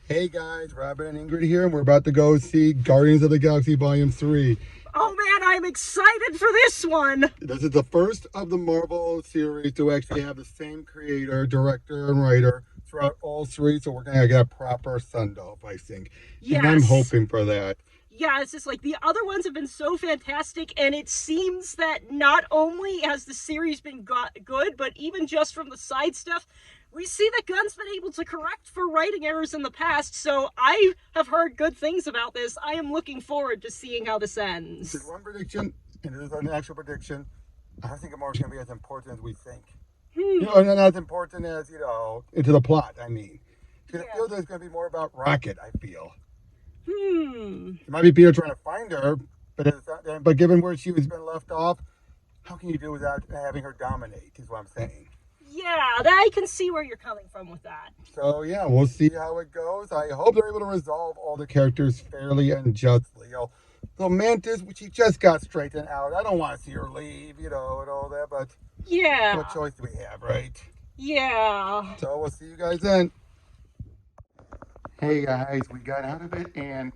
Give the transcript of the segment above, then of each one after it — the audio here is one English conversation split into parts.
Hey guys, Robert and Ingrid here, and we're about to go see Guardians of the Galaxy Volume 3. Oh man, I'm excited for this one. This is the first of the Marvel series to actually have the same creator, director, and writer throughout all three, so we're going to get a proper send off, I think. And I'm Yes. hoping for that. Yeah, it's just like the other ones have been so fantastic, and it seems that not only has the series been good, but even just from the side stuff, we see that Gunn's been able to correct for writing errors in the past. So I have heard good things about this. I am looking forward to seeing how this There's ends. one prediction, and it is an actual prediction. I don't think Gamora's going to be as important as we think. Not as important as, into the plot, I mean. Because I Yeah. feel there's going to be more about Rocket, I feel. Hmm. It might be Peter trying to find her, but but given where she was been left off, how can you do without having her dominate? Is what I'm saying. Yeah, I can see where you're coming from with that. So yeah, we'll see how it goes. I hope they're able to resolve all the characters fairly and justly. So Mantis, she just got straightened out. I don't want to see her leave, and all that. But what Yeah. choice do we have, right? Yeah. So we'll see you guys then. Hey guys, we got out of it, and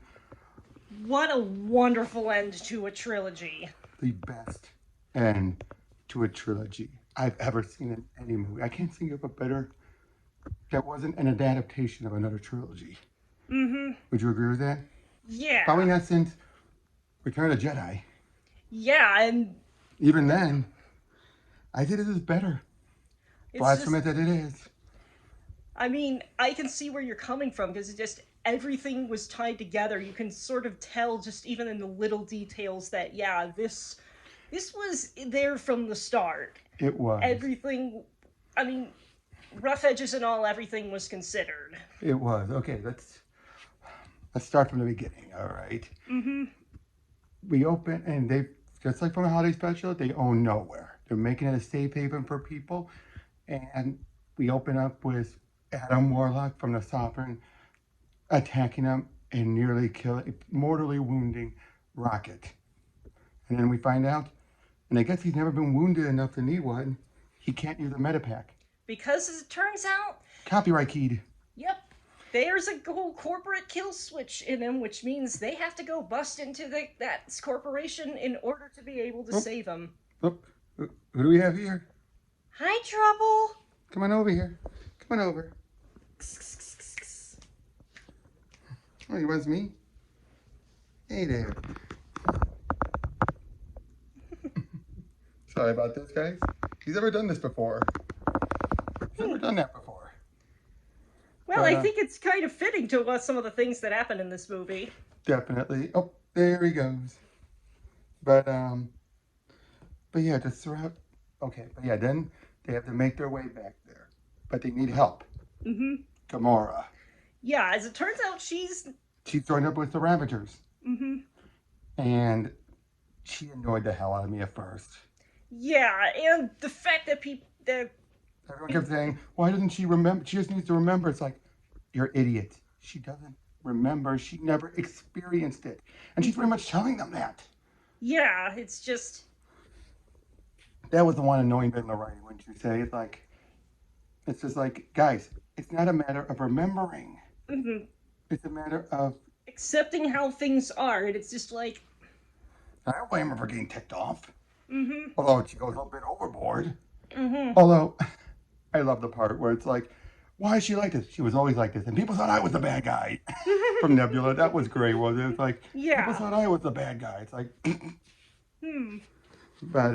What a wonderful end to a trilogy. the best end to a trilogy I've ever seen in any movie. I can't think of a better that wasn't an adaptation of another trilogy. Mm-hmm. Would you agree with that? Probably Yeah. not since Return of the Jedi. Yeah, and Even then, I think this is better. it's just, Blasphemous that it is. I mean, I can see where you're coming from because it just, everything was tied together. You can sort of tell just even in the little details that, yeah, this was there from the start. It was. Everything, I mean, rough edges and all, everything was considered. It was. Okay, let's start from the beginning. All right. Mm-hmm. We open and they just like from a holiday special, they own nowhere. They're making it a safe haven for people, and we open up with Adam Warlock from the Sovereign attacking him and nearly killing, mortally wounding Rocket. And then we find out, and I guess he's never been wounded enough to need one. He can't use a Medipack. Because as it turns out, Copyright keyed. yep, there's a whole corporate kill switch in him, which means they have to go bust into that corporation in order to be able to Oh, save him. oh, who do we have here? Hi, Trouble. Come on over here. Come on over. Oh, it was me. Hey there. Sorry about this, guys. He's never done this before. He's never done that before. Well, But I think it's kind of fitting to some of the things that happen in this movie. definitely. Oh, there he goes. But but yeah, just throughout. Okay, but yeah, then they have to make their way back there, but they need help. Mm-hmm. Gamora. Yeah, as it turns out, she's. She joined up with the Ravagers, Mm-hmm. and she annoyed the hell out of me at first. Yeah, and the fact that people. Everyone kept saying, "Why doesn't she remember? She just needs to remember." It's like, you're idiot. She doesn't remember. She never experienced it, and she's pretty much telling them that. Yeah, it's just. That was the one annoying bit in the writing, wouldn't you say? It's just like, guys, it's not a matter of remembering. Mm-hmm. It's a matter of. Accepting how things are, and it's just like. I don't blame her for getting ticked off. Mm-hmm. Although she goes a little bit overboard. Mm-hmm. Although, I love the part where it's like, why is she like this? She was always like this, and people thought I was the bad guy. From Nebula, that was great, wasn't it? It's like people Yeah. thought I was the bad guy. It's like, Hmm. but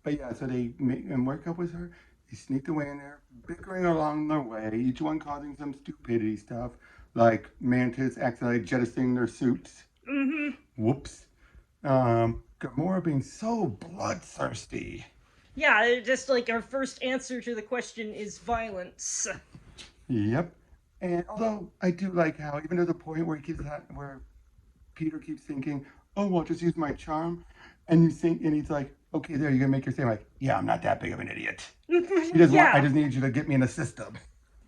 but yeah. So they make and work up with her. They sneaked away in there, bickering along their way. Each one causing some stupidity stuff, like Mantis accidentally jettisoning their suits. Mm-hmm. Whoops. Gamora being so bloodthirsty. Yeah, just like our first answer to the question is violence. Yep. And although I do like how, even to the point where where Peter keeps thinking, "Oh, well, just use my charm," and you think, and he's like, "Okay, there, you're gonna make your stand." Like, yeah, I'm not that big of an idiot. I Yeah. just need you to get me in the system.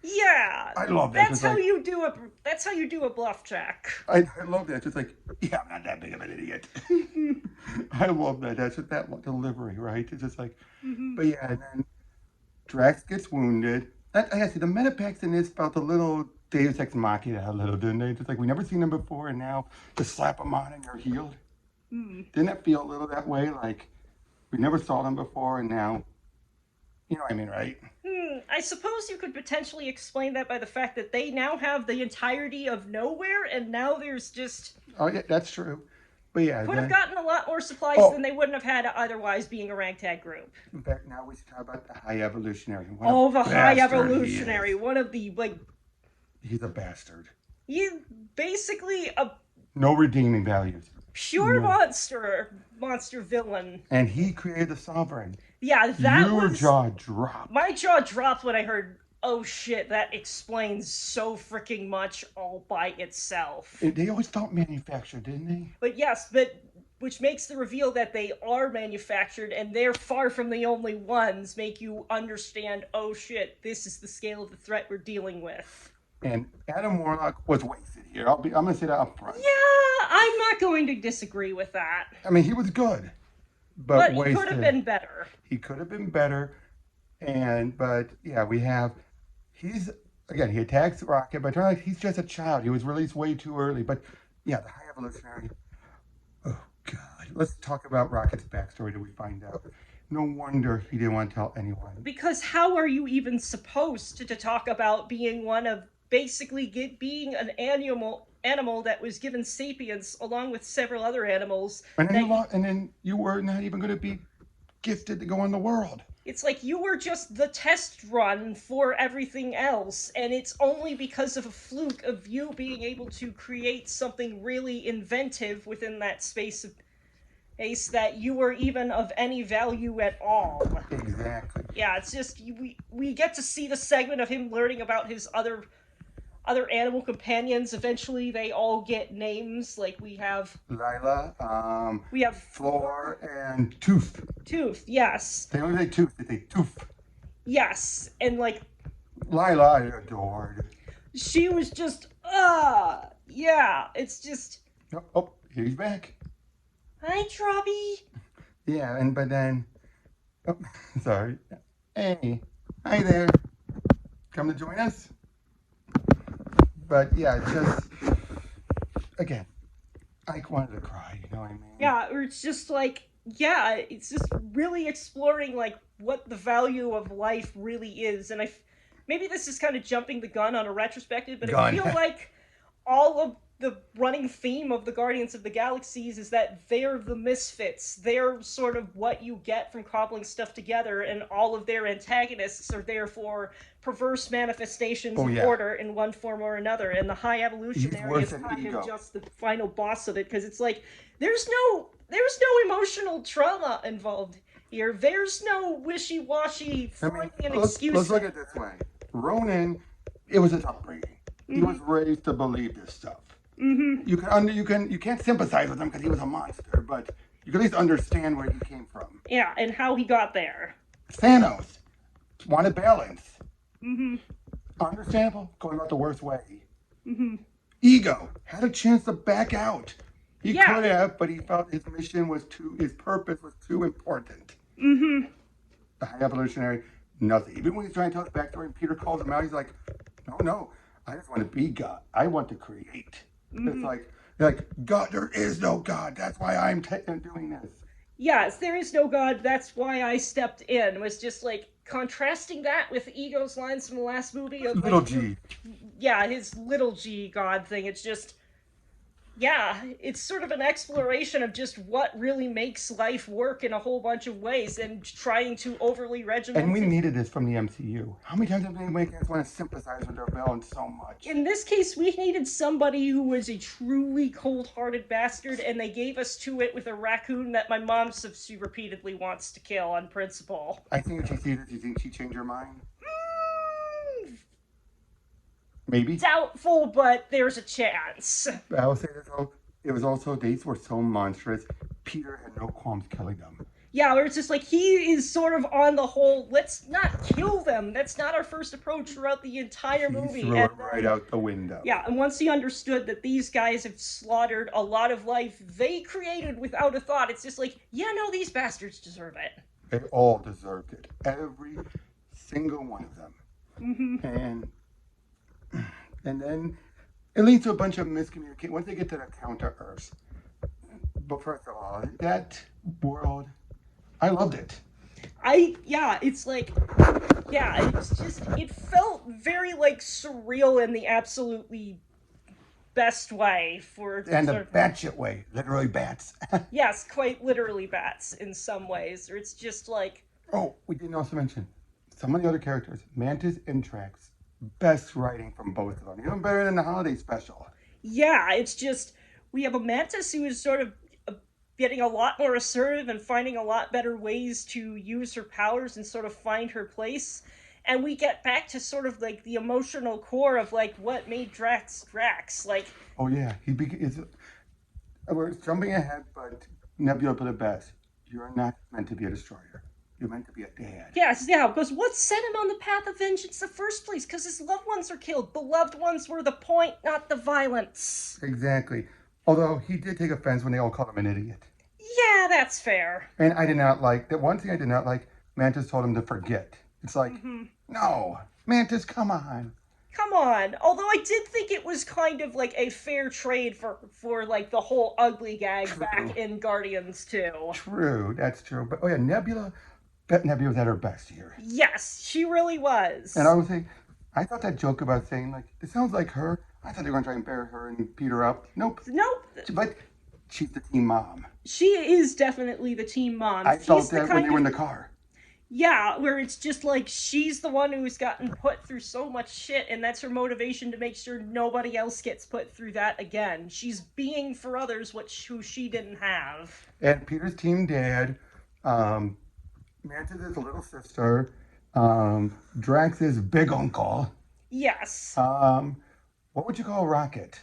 Yeah. I love that. That's Just how like, you do a that's how you do a bluff check. I love that. Just like, yeah, I'm not that big of an idiot. I love that. That's just that delivery, right? It's just like, Mm-hmm. but yeah, and then Drax gets wounded. I see the Metapex in this felt a little Deus Ex Machina a little, didn't they? Just like we never seen them before, and now just slap them on and you're healed. Didn't that feel a little that way? Like we never saw them before, and now, you know what I mean, right? I suppose you could potentially explain that by the fact that they now have the entirety of nowhere, and now there's just Oh yeah, that's true. But yeah, could have then, gotten a lot more supplies oh, than they wouldn't have had otherwise being a ragtag group. in fact, now we should talk about the High Evolutionary. What Oh, the a High bastard he Evolutionary, is. one of the like He's a bastard. he's basically a No redeeming values. pure No. monster villain. And he created the Sovereign. Yeah, that Your was jaw dropped. my jaw dropped when I heard, oh shit, that explains so freaking much all by itself. They always felt manufactured, didn't they? But yes, but which makes the reveal that they are manufactured and they're far from the only ones make you understand, oh shit, this is the scale of the threat we're dealing with. And Adam Warlock was wasted here. I'm gonna say that up front. Yeah, I'm not going to disagree with that. I mean, he was good, But he wasted. could have been better. He could have been better. But yeah, he's again, he attacks Rocket, but it turns out he's just a child. He was released way too early. But yeah, the High Evolutionary. Oh God, let's talk about Rocket's backstory till we find out. No wonder he didn't want to tell anyone. Because how are you even supposed to talk about being one of basically being an animal that was given sapience along with several other animals? And then you were not even going to be gifted to go in the world. It's like you were just the test run for everything else, and it's only because of a fluke of you being able to create something really inventive within that space that you were even of any value at all. Exactly. Yeah, it's just we get to see the segment of him learning about his other animal companions. Eventually, they all get names. Like we have Lila, we have Floor, and Tooth. Tooth. Yes. They don't say Tooth, they say Tooth. Yes, and like Lila, I adored. she was just yeah. It's just Oh, he's back. hi, Trobby. Yeah, but then, oh, sorry. Hey, hi there. Come to join us. But yeah, just again, I wanted to cry. You know what I mean? Yeah, or it's just like yeah, it's just really exploring like what the value of life really is, and maybe this is kind of jumping the gun on a retrospective, but I feel like all of the running theme of the Guardians of the Galaxies is that they're the misfits. They're sort of what you get from cobbling stuff together, and all of their antagonists are therefore perverse manifestations of order in one form or another. And the High Evolutionary is kind of just the final boss of it, because it's like there's no emotional trauma involved here. There's no wishy-washy throwing an excuse. Let's look at it this way. Ronan, it was his upbringing. He was raised to believe this stuff. Mm-hmm. You can't sympathize with him because he was a monster, but you can at least understand where he came from. Yeah, and how he got there. Thanos wanted balance. Mm-hmm. Understandable. Going about the worst way. Mm-hmm. Ego had a chance to back out. He could have, but he felt his purpose was too important. Mm-hmm. The High Evolutionary, nothing. Even when he's trying to tell his backstory and Peter calls him out, he's like, no, I just want to be God. I want to create. Mm-hmm. It's like, God, there is no God. That's why I'm doing this. Yes, there is no God. That's why I stepped in. It was just like contrasting that with Ego's lines from the last movie of little G. Yeah, his little G God thing. It's just, yeah, it's sort of an exploration of just what really makes life work in a whole bunch of ways, and trying to overly regiment. And we needed this from the MCU. How many times have they made us want to sympathize with their villain so much? In this case, we needed somebody who was a truly cold-hearted bastard, and they gave us to it with a raccoon that my mom repeatedly wants to kill on principle. I think if she sees it, do you think she'd change her mind? Maybe. Doubtful, but there's a chance. I will say this though, it was also, these were so monstrous, Peter had no qualms killing them. Yeah, where it's just like, he is sort of on the whole, let's not kill them. That's not our first approach throughout the entire movie. He threw it right out the window. Yeah, and once he understood that these guys have slaughtered a lot of life they created without a thought, it's just like, yeah, no, these bastards deserve it. They all deserved it. Every single one of them. Mm-hmm. And then it leads to a bunch of miscommunication once they get to the counter Earths. But first of all, that world, I loved it. It's like, yeah, it's just, it felt very like surreal in the absolutely best way for And the sort of, batshit way, literally bats. yes, quite literally bats in some ways, or it's just like, Oh, we didn't also mention some of the other characters. Mantis and Drax, best writing from both of them. Even better than the holiday special. yeah, it's just, we have a Mantis who is sort of getting a lot more assertive and finding a lot better ways to use her powers and sort of find her place. And we get back to sort of like the emotional core of like what made Drax Drax. Like, Oh yeah, we're jumping ahead, but Nebula put it best. You're not meant to be a destroyer. You're meant to be a dad. yes, yeah, because what set him on the path of vengeance in the first place? Because his loved ones are killed. The loved ones were the point, not the violence. Exactly. Although he did take offense when they all called him an idiot. Yeah, that's fair. And I did not like that. One thing I did not like, Mantis told him to forget. It's like, Mm-hmm. no, Mantis, come on. Come on. Although I did think it was kind of like a fair trade for like the whole ugly gag back True. in Guardians 2. True, that's true. But oh yeah, Nebula, bet Nebula was at her best here. Yes, she really And I was. was saying, I thought that joke about saying like it sounds like her. I thought they were gonna try and bury her and beat her up. Nope. Nope. But she's the team mom. She is definitely the team mom. I She's felt the that when they kind were in of, the car. yeah, where it's just like she's the one who's gotten put through so much shit, and that's her motivation to make sure nobody else gets put through that again. She's being for others who she didn't have. And Peter's team dad, Mantis is little sister, Drax is big uncle. Yes. Um, what would you call Rocket?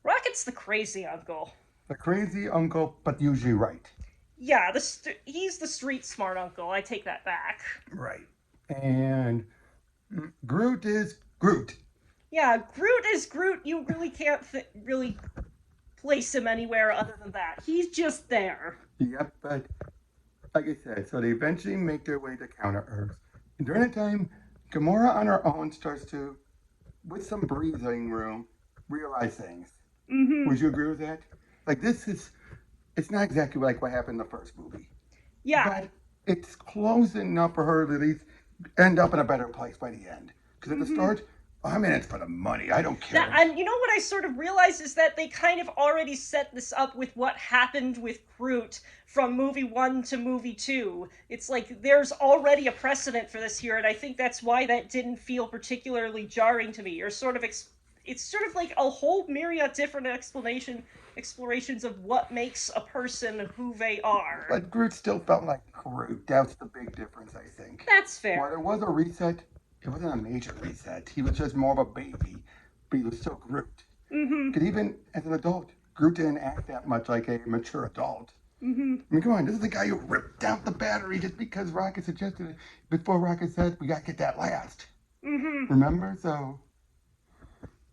Rocket's the crazy uncle. The crazy uncle, but usually right. Yeah, he's the street smart uncle. I take that back. Right. And Groot is Groot. Yeah, Groot is Groot. You really can't really place him anywhere other than that. He's just there. Yep, but like I said, so they eventually make their way to Counter Earth. And during that time, Gamora on her own starts to, with some breathing room, realize things. Mm-hmm. Would you agree with that? Like it's not exactly like what happened in the first movie, Yeah. but it's close enough for her to at least end up in a better place by the end. Because at the start, I'm in it for the money. I don't care. And you know what I sort of realized is that they kind of already set this up with what happened with Groot from movie 1 to movie 2. It's like there's already a precedent for this here, and I think that's why that didn't feel particularly jarring to me. You're sort of it's sort of like a whole myriad different explorations of what makes a person who they are. But Groot still felt like Groot. That's the big difference, I think. That's While fair. there was a reset, it wasn't a major reset. He was just more of a baby, but he was still Groot. Mm-hmm. Because even as an adult, Groot didn't act that much like a mature adult. Mm-hmm. I mean, come on, this is the guy who ripped out the battery just because Rocket suggested it. Before Rocket said, we gotta get that last. Mm-hmm. Remember? So,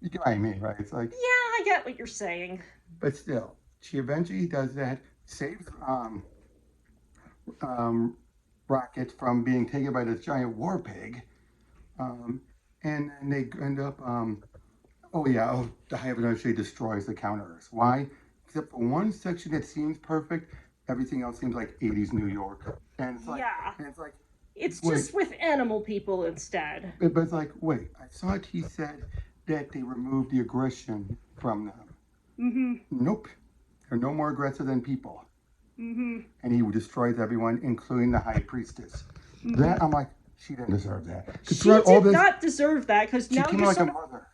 you get what I mean, right? It's like, Yeah, I get what you're saying. but still, she eventually does that, saves Rocket from being taken by this giant war pig. And then they end up, the Hive eventually destroys the counters. Why? Except for one section that seems perfect, everything else seems like 80s New York. And it's like, Yeah. and it's like, It's wait, just with animal people instead. but it's like, wait, I thought he said that they removed the aggression from them. Mm-hmm. Nope. They're no more aggressive than people. Mm-hmm. And he destroys everyone, including the High Priestess. That, I'm like, she didn't deserve that. 'Cause She throughout did not deserve that because she now came you're out like a sort of, mother.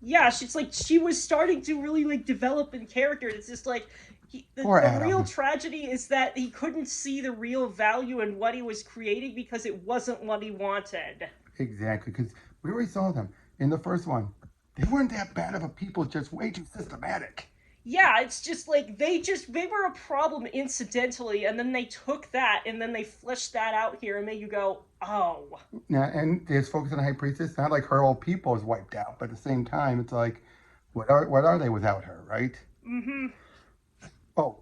yeah, she's like she was starting to really like develop in character. It's just like the Poor real Adam. tragedy is that he couldn't see the real value in what he was creating because it wasn't what he wanted. Exactly, because we already saw them in the first one. They weren't that bad of a people, just way too systematic. Yeah, it's just like they were a problem incidentally, and then they took that and then they fleshed that out here and made you go, oh. Now, and they just focus on the High Priestess. Not like her whole people is wiped out, but at the same time, it's like, what are they without her, right? Mm-hmm. Oh,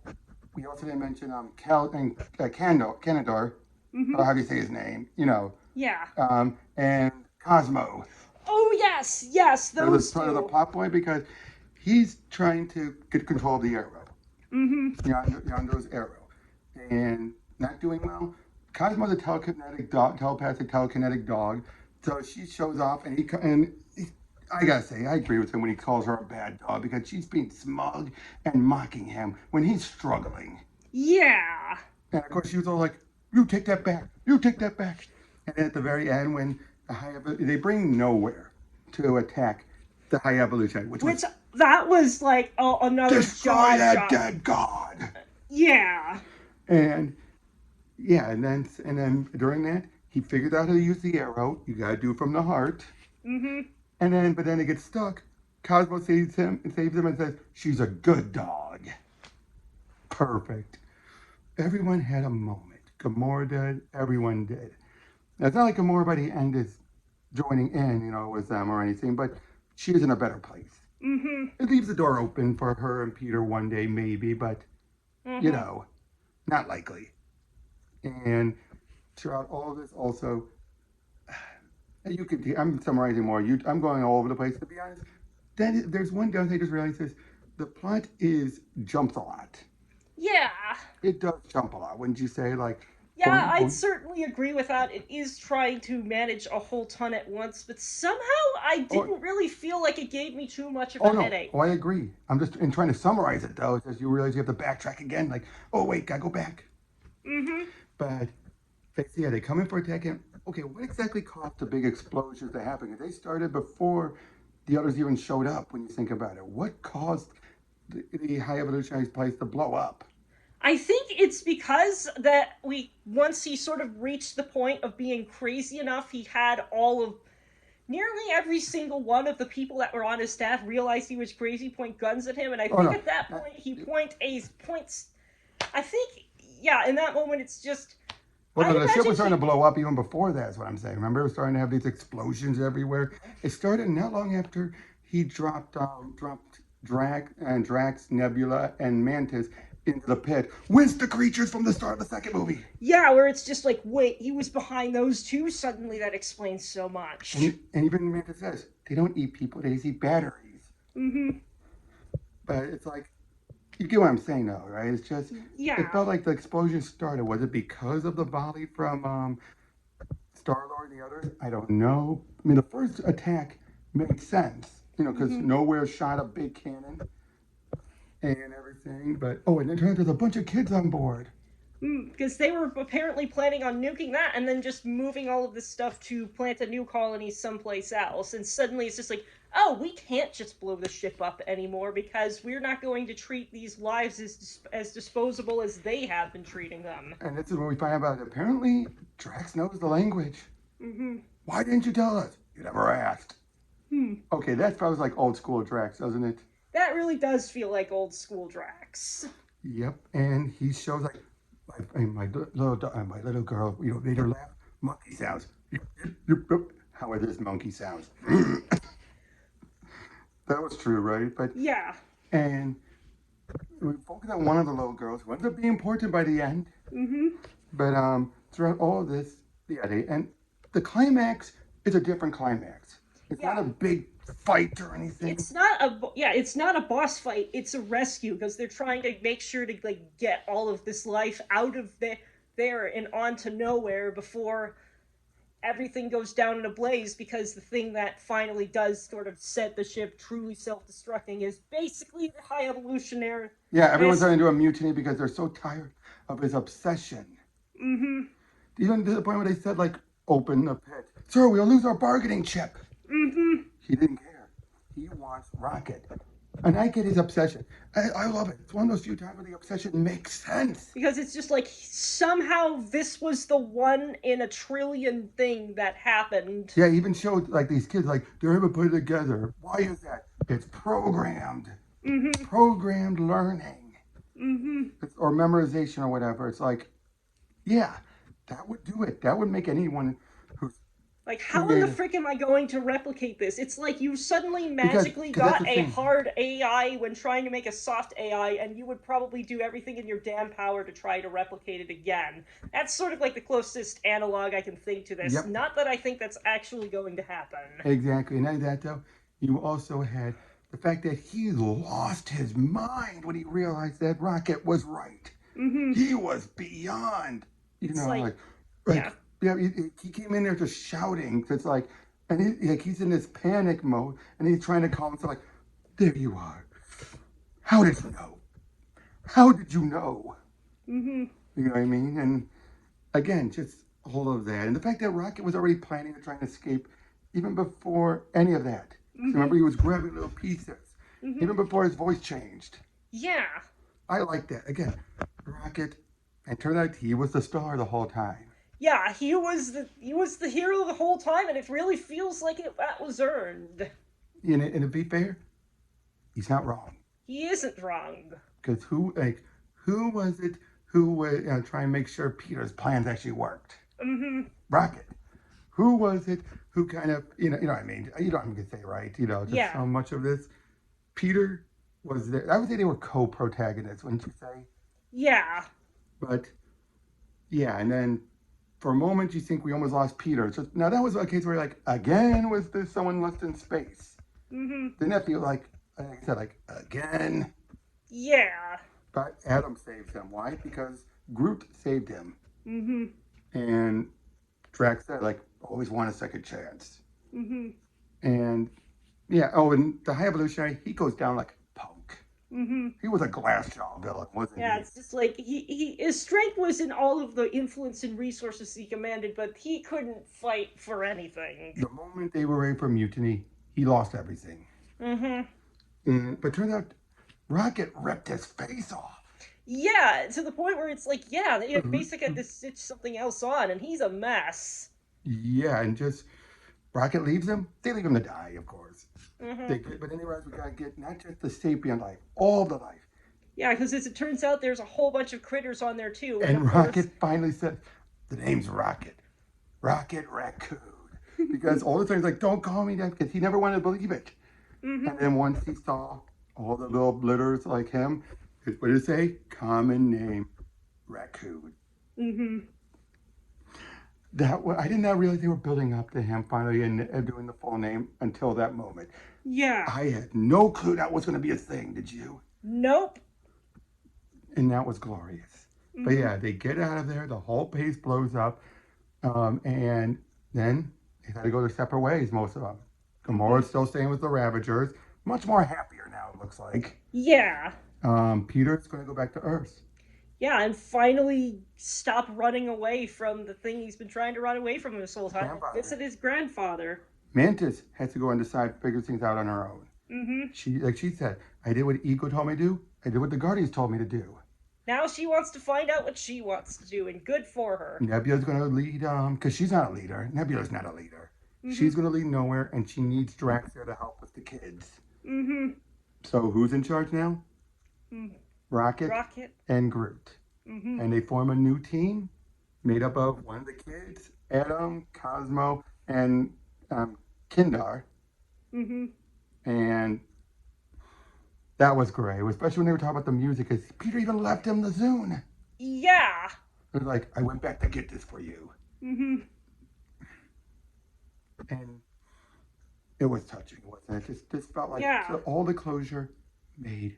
we also didn't mention Cal and Canador. Mm-hmm. Or how do you say his name? You know, Yeah. And Cosmo. Oh yes, yes, That was those part of the two. plot point because he's trying to get control of the arrow. Mm-hmm. Yondo's arrow. And not doing well. Cosmo's a telekinetic dog, telepathic telekinetic dog. So she shows off, I gotta say, I agree with him when he calls her a bad dog because she's being smug and mocking him when he's struggling. Yeah. And of course, she was all like, "You take that back! You take that back!" And then at the very end, when they bring Nowhere to attack the High Evolution, which Which was that was like another destroy jaw that drop. dead god. Yeah. And yeah, and then during that, he figured out how to use the arrow. You gotta do it from the heart. Mm-hmm. But then it gets stuck. Cosmo saves him, and says, "She's a good dog." Perfect. Everyone had a moment. Gamora did. Everyone did. Now, it's not like Gamora by the end is joining in, with them or anything, but she is in a better place. Mm-hmm. It leaves the door open for her and Peter one day, maybe, but you Mm-hmm. know, not likely. And throughout all of this, also, I'm summarizing more. I'm going all over the place. To be honest, there's one downside I just realized is the plot is jumps a lot. Yeah. It does jump a lot, wouldn't you say? Like, Yeah, I'd oh, certainly agree with that. It is trying to manage a whole ton at once, but somehow I oh, didn't really feel like it gave me too much of oh a no, headache. oh I agree. I'm just in trying to summarize it though, as you realize you have to backtrack again. Like, oh wait, gotta go back. Mm-hmm. But yeah, they come in for attack. And okay, what exactly caused the big explosions to happen? Because they started before the others even showed up. When you think about it, what caused the high evolutionary place to blow up? I think it's because that once he sort of reached the point of being crazy enough, he had all of nearly every single one of the people that were on his staff realized he was crazy, point guns at him, and I Oh think no, at that point he points. I think yeah, in that moment it's just well, I no, the ship imagine was starting to he blow up even before that, is what I'm saying. Remember, it was starting to have these explosions everywhere. It started not long after he dropped Drax, Nebula, and Mantis into the pit with the creatures from the start of the second movie. yeah, where it's just like wait, he was behind those two. Suddenly that explains so much. And even Mantis says they don't eat people; they just eat batteries. Mm-hmm. But it's like you get what I'm saying, though, right? It's just it Yeah. felt like the explosion started. Was it because of the volley from Star Lord and the others? I don't know. I mean, the first attack made sense, because Mm-hmm. Nowhere shot a big cannon and everything. But and it turned out there's a bunch of kids on board. Because they were apparently planning on nuking that and then just moving all of this stuff to plant a new colony someplace else. And suddenly it's just like, oh, we can't just blow the ship up anymore because we're not going to treat these lives as disposable as they have been treating them. And this is when we find out apparently Drax knows the language. Mm-hmm. Why didn't you tell us? You never asked. Hmm. Okay, that sounds like old school Drax, doesn't it? That really does feel like old school Drax. Yep. And he shows like my little girl, made her laugh. Monkey sounds. How are this monkey sounds? That was true, right? But Yeah. and we focus on one of the little girls who ends up being important by the end. Mm-hmm. But throughout all of this, and the climax is a different climax. It's not Yeah. a big fight or anything. It's not a boss fight. It's a rescue because they're trying to make sure to like get all of this life out of there and onto nowhere before everything goes down in a blaze, because the thing that finally does sort of set the ship truly self-destructing is basically the high evolutionary. Yeah, everyone's starting to do a mutiny because they're so tired of his obsession. Mm-hmm. Even to the point where they said, like, open the pit. Sir, we'll lose our bargaining chip. Mm-hmm. He didn't care. He wants Rocket. And I get his obsession. I love it. It's one of those few times where the obsession makes sense. Because it's just like somehow this was the one in a trillion thing that happened. Yeah, he even showed, like, these kids, like, they're able to put it together. Why is that? It's programmed. Mm-hmm. Programmed learning. Mm-hmm. Or memorization or whatever. It's like, yeah, that would do it. That would make anyone who's Like, how in the creative. frick am I going to replicate this? It's like you suddenly Because magically that's got the a thing. hard AI when trying to make a soft AI, and you would probably do everything in your damn power to try to replicate it again. That's sort of like the closest analog I can think to this. Yep, Not that I think that's actually going to happen. exactly. And not that though, you also had the fact that he lost his mind when he realized that Rocket was right. Mm-hmm. He was beyond, It's like, like yeah. yeah. He came in there just shouting. It's like, and he's in this panic mode, and he's trying to calm himself. Like, there you are. How did you know? How did you know? Mm-hmm. You know what I mean? And again, just all of that, and the fact that Rocket was already planning on trying to escape even before any of that. Because Mm-hmm. remember, he was grabbing little pieces Mm-hmm. even before his voice changed. Yeah. I like that. Again, Rocket, and turned out he was the star the whole time. Yeah, he was the hero the whole time, and it really feels like that was earned. And to be fair, he's not wrong. He isn't wrong. Because who was it who would try and make sure Peter's plans actually worked? Mm-hmm. Rocket. Who was it who kind of you know what I mean? You don't have to say right. Just Yeah. so much of this. Peter was there. I would say they were co-protagonists, wouldn't you say? Yeah. But yeah, and then for a moment you think we almost lost Peter. So now that was a case where like again was this someone lost in space? Mm-hmm. Didn't that feel like I said like again? Yeah. But Adam saved him. Why? Because Groot saved him. Mm-hmm. And Drax said, like, always want a second chance. Mm-hmm. And yeah, oh, and the High Evolutionary, he goes down like a punk. Mm-hmm. He was a glass jaw villain, wasn't Yeah, he? it's just like his strength was in all of the influence and resources he commanded, but he couldn't fight for anything. The moment they were ready for mutiny, he lost everything. Mm-hmm. But turns out Rocket ripped his face off. Yeah, to the point where it's like, yeah, they basically had Mhm. to stitch something else on, and he's a mess. Yeah, and just Rocket leaves him. They leave him to die, of course. Mm-hmm. But then they realize we gotta get not just the sapient life, all the life. Yeah, because as it turns out, there's a whole bunch of critters on there too, and of And course, Rocket finally said, "The name's Rocket, Rocket Raccoon." Because all the time he's like, "Don't call me that," because he never wanted to believe it. And mm-hmm. then once he saw all the little blitters like him, what did it say? Common name, Raccoon. Mm-hmm. I did not realize they were building up to him finally and doing the full name until that moment. Yeah. I had no clue that was going to be a thing. Did you? Nope. And that was glorious. But Mm-hmm. yeah, they get out of there. The whole place blows up, and then they had to go their separate ways. Most of them. Mm-hmm. Gamora's still staying with the Ravagers. Much more happier now. It looks like. Yeah. Peter's going to go back to Earth. Yeah, and finally stop running away from the thing he's been trying to run away from this whole time. Grandfather. Visit his grandfather. Mantis has to go and decide, figure things out on her own. Mm-hmm. She said, I did what Ego told me to do. I did what the Guardians told me to do. Now she wants to find out what she wants to do, and good for her. Nebula's going to lead, because she's not a leader. Nebula's not a leader. Mm-hmm. She's going to lead nowhere, and she needs Drax there to help with the kids. Mm-hmm. So who's in charge now? Mm-hmm. Rocket Rocket. and Groot. Mm-hmm. And they form a new team made up of one of the kids, Adam, Cosmo, and Kindar. Mm-hmm. And that was great, especially when they were talking about the music, because Peter even left him the Zune. Yeah. It was like, I went back to get this for you. Mm-hmm. And it was touching, wasn't it? Just felt like Yeah. all the closure made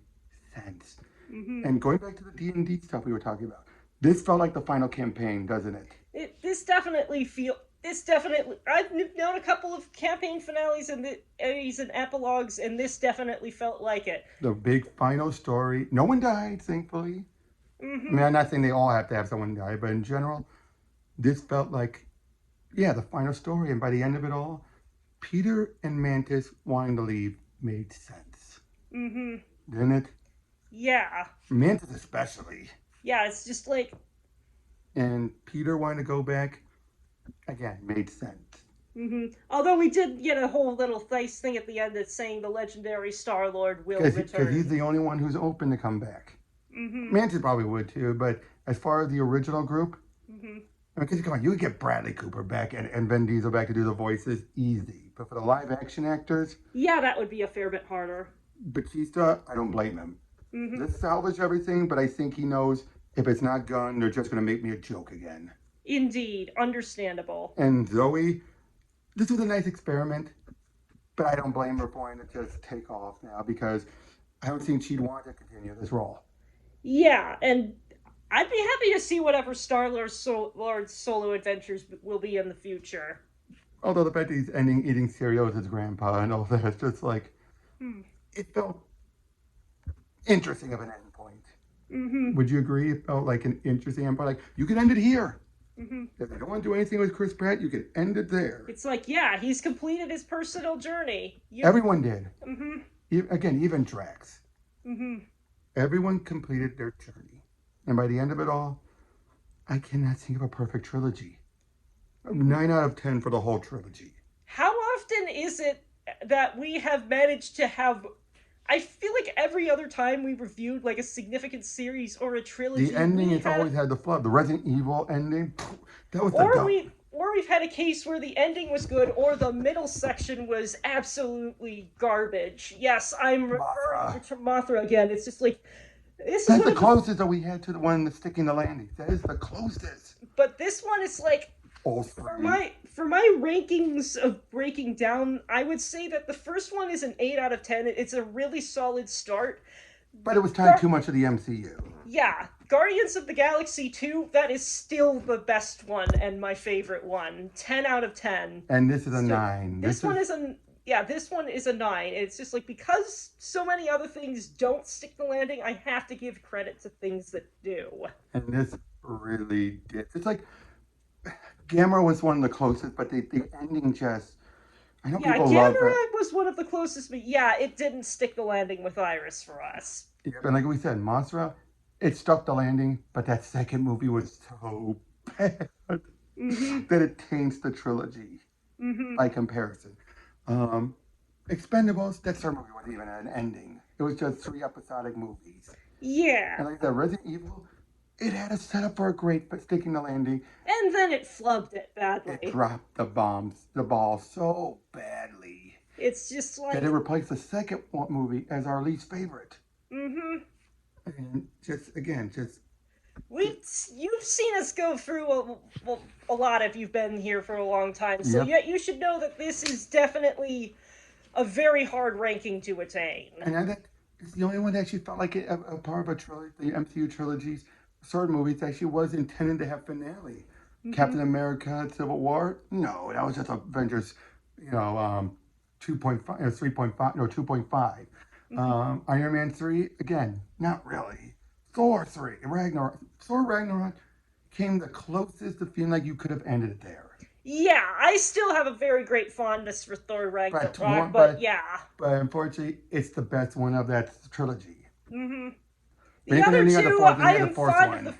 sense. Mm-hmm. And going back to the D&D stuff we were talking about, this felt like the final campaign, doesn't it? This definitely I've known a couple of campaign finales and epilogues, and this definitely felt like it. The big final story. No one died, thankfully. Mm-hmm. I mean, I'm not saying they all have to have someone die, but in general, this felt like, yeah, the final story. And by the end of it all, Peter and Mantis wanting to leave made sense. Mm-hmm. Didn't it? Yeah. Mantis especially. Yeah, it's just like, And Peter wanting to go back, again, made sense. mm-hmm. Although we did get a whole little nice thing at the end that's saying the legendary Star-Lord will return. Because he's the only one who's open to come back. Mm-hmm. Mantis probably would too, but as far as the original group, Mm-hmm. I mean, because come on, you could get Bradley Cooper back and Vin Diesel back to do the voices easy. But for the live action actors, Yeah, that would be a fair bit harder. Batista, I don't blame him. Hmm. Let's salvage everything, but I think he knows if it's not Gunn, they're just going to make me a joke again. Indeed, understandable. And Zoe, this was a nice experiment, but I don't blame her for wanting to just take off now because I don't think she'd want to continue this role. Yeah, and I'd be happy to see whatever Star-Lord's solo adventures will be in the future. Although the fact that he's ending eating cereal with his grandpa and all that, it's just like, Hmm. it felt interesting of an end point. Mm-hmm. Would you agree? It felt like an interesting end point. Like, you can end it here. Mm-hmm. If they don't want to do anything with Chris Pratt, you can end it there. It's like, yeah, he's completed his personal journey. Everyone did. Mm-hmm. Again, even Drax. Mm-hmm. Everyone completed their journey. And by the end of it all, I cannot think of a perfect trilogy. 9 out of 10 for the whole trilogy. How often is it that we have managed to have... I feel like every other time we reviewed like a significant series or a trilogy, The ending has always had the flub. The Resident Evil ending, that was the dump. Or we've had a case where the ending was good or the middle section was absolutely garbage. Yes, I'm referring to Mothra again. It's just like That's the closest that we had to the one that's sticking the landing. That is the closest. But this one is like for my rankings of breaking down, I would say that the first one is an 8 out of 10. It's a really solid start. But it was tied too much to the MCU. Yeah, Guardians of the Galaxy 2, that is still the best one and my favorite one. 10 out of 10. And this is a 9. This one is a 9. It's just like, because so many other things don't stick the landing, I have to give credit to things that do. And this really did. It's like, Gamora was one of the closest, but the ending just... I know people love it. Gamora was one of the closest, but yeah, it didn't stick the landing with Iris for us. Yeah, but like we said, Mothra, it stuck the landing, but that second movie was so bad that it taints the trilogy by comparison. Expendables, that third movie wasn't even an ending. It was just 3 episodic movies. Yeah. And like the Resident Evil, it had a setup for a great but sticking the landing. And then it flubbed it badly. It dropped the ball so badly. It's just like... that it replaced the second movie as our least favorite. And you've seen us go through a lot if you've been here for a long time. So you should know that this is definitely a very hard ranking to attain. And I think it's the only one that actually felt like a part of a trilogy, the MCU trilogy's third movie actually was intended to have finale. Captain America, Civil War, no, that was just Avengers, 2.5, 3.5, no, 2.5. Iron Man 3, again, not really. Thor 3, Thor Ragnarok came the closest to feeling like you could have ended it there. Yeah, I still have a very great fondness for Thor Ragnarok, but yeah. But unfortunately, it's the best one of that trilogy. The other two, I am fond of the...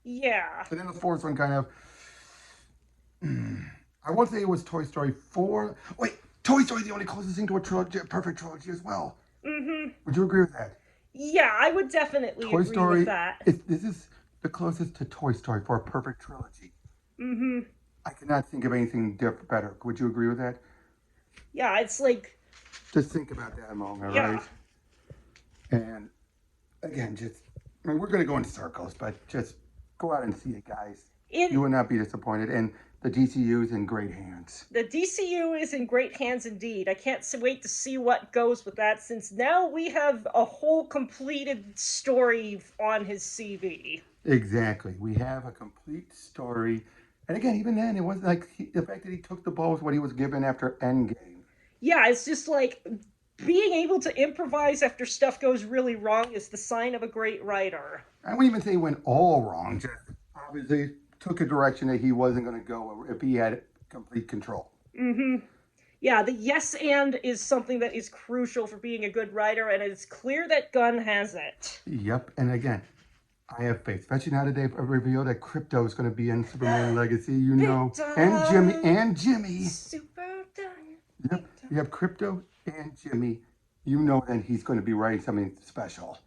Yeah. But then the fourth one kind of... I won't say it was Toy Story 4. Wait, Toy Story is the only closest thing to a perfect trilogy as well. Would you agree with that? Yeah, I would definitely agree with that. This is the closest to Toy Story for a perfect trilogy. I cannot think of anything better. Would you agree with that? Yeah, it's like... Just think about that a moment, right? And again, we're going to go in circles, but just go out and see it, guys. You will not be disappointed. And the DCU is in great hands. The DCU is in great hands indeed. I can't wait to see what goes with that, since now we have a whole completed story on his CV. Exactly. We have a complete story. And again, even then, it wasn't like the fact that he took the ball was what he was given after Endgame. Yeah, it's just like being able to improvise after stuff goes really wrong is the sign of a great writer. I wouldn't even say he went all wrong. Just obviously took a direction that he wasn't going to go if he had complete control. Yeah, the yes and is something that is crucial for being a good writer, and it's clear that Gunn has it. Yep, and again, I have faith, especially now that they've revealed that Crypto is going to be in Superman Legacy, and Jimmy. Super done. Yep, you have Crypto and Jimmy. You know that he's going to be writing something special.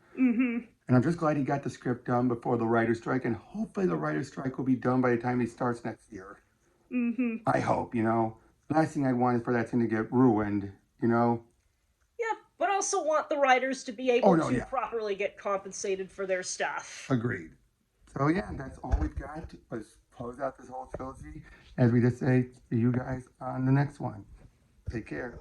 And I'm just glad he got the script done before the writer's strike, and hopefully the writer's strike will be done by the time he starts next year. Mm-hmm. I hope, you know. Last thing I want is for that thing to get ruined, you know. Yeah, but also want the writers to be Oh able no, to yeah, properly get compensated for their stuff. agreed. So yeah, that's all we've got. Let's close out this whole trilogy. As we just say, see you guys on the next one. Take care.